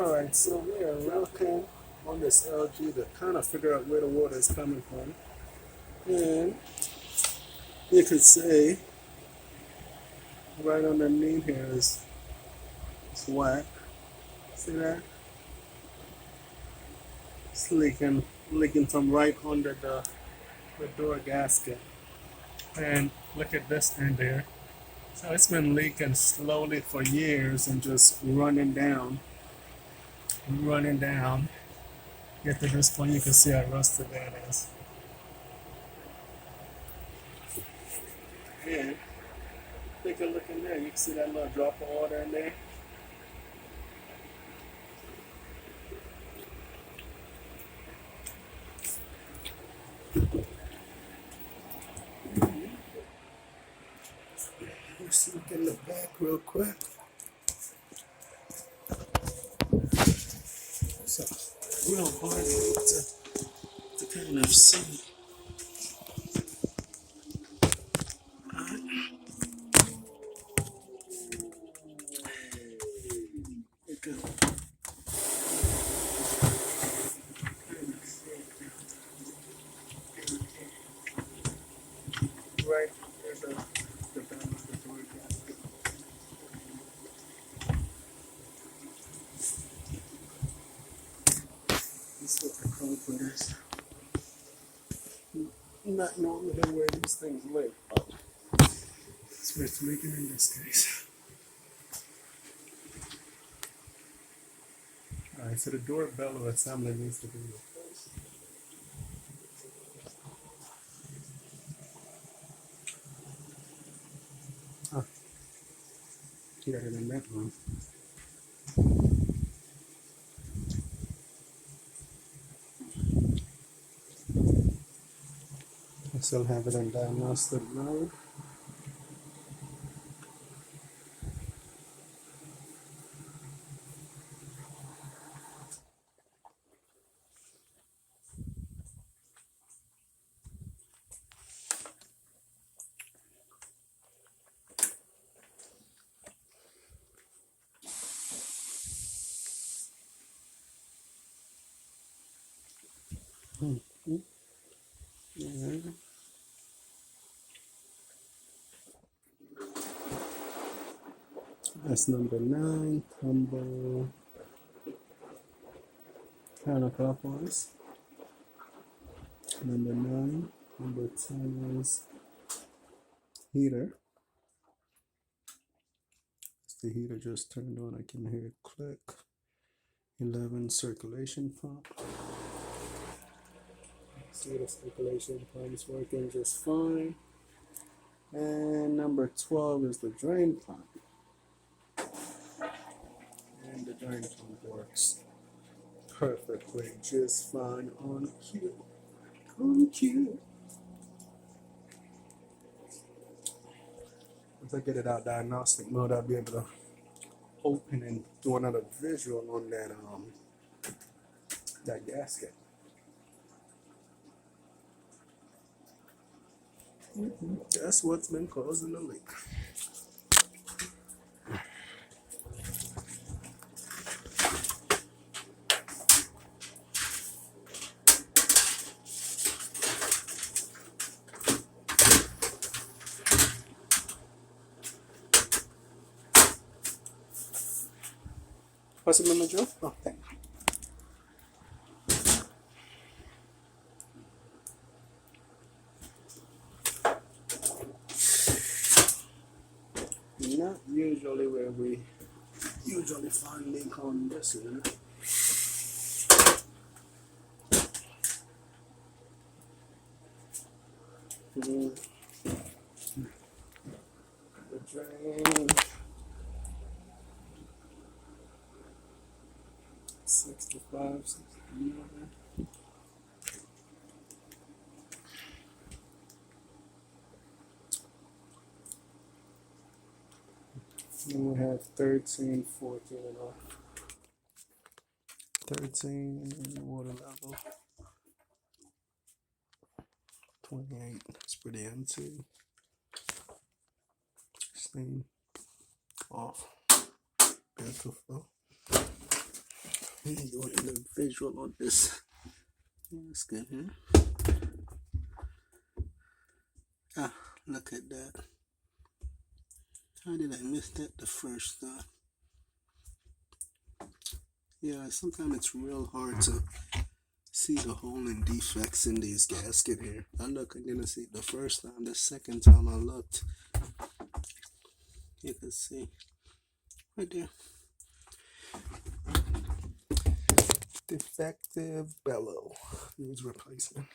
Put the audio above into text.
Alright, so we are working on this LG to kind of figure out where the water is coming from. And you could say right underneath here is it's wet. See that? It's leaking from right under the door gasket. And look at this end there. So it's been leaking slowly for years and just running down. Get to this point, you can see how rusted that is. And take a look in there. You can see that little drop of water in there. Let's look in the back real quick. So, real hard to kind of see. Right there's the back of the door gasket. This is what the culprit is. Not normally where these things live, but it's where it's leaking in this case. Alright, so the door bellow assembly needs to be replaced. Huh. Got it in that one. I still have it in diagnostic mode. Yeah. That's number 9, tumble counterclockwise. Number 9, number 10 is heater. The heater just turned on, I can hear it click. 11, circulation pump. See, the circulation pump is working just fine. And number 12 is the drain pump. And the drain pump works perfectly, just fine on cue. On cue. Once I get it out diagnostic mode, I'll be able to open and do another visual on that gasket. That's what's been causing the leak. What's it, Mama Joe? Oh, thank you. Not usually where we usually find leak on this unit. The drain. 65, 69. Then we have 13, 14 and off. 13 water level. 28, it's pretty empty. 16 off. Beautiful. Doing a little visual on this. Let's get here. Ah, look at that. How did I miss that the first time? Yeah, sometimes it's real hard to see the hole and defects in these gaskets here. I didn't see it the first time. The second time I looked, you can see right there. Defective bellow needs replacement.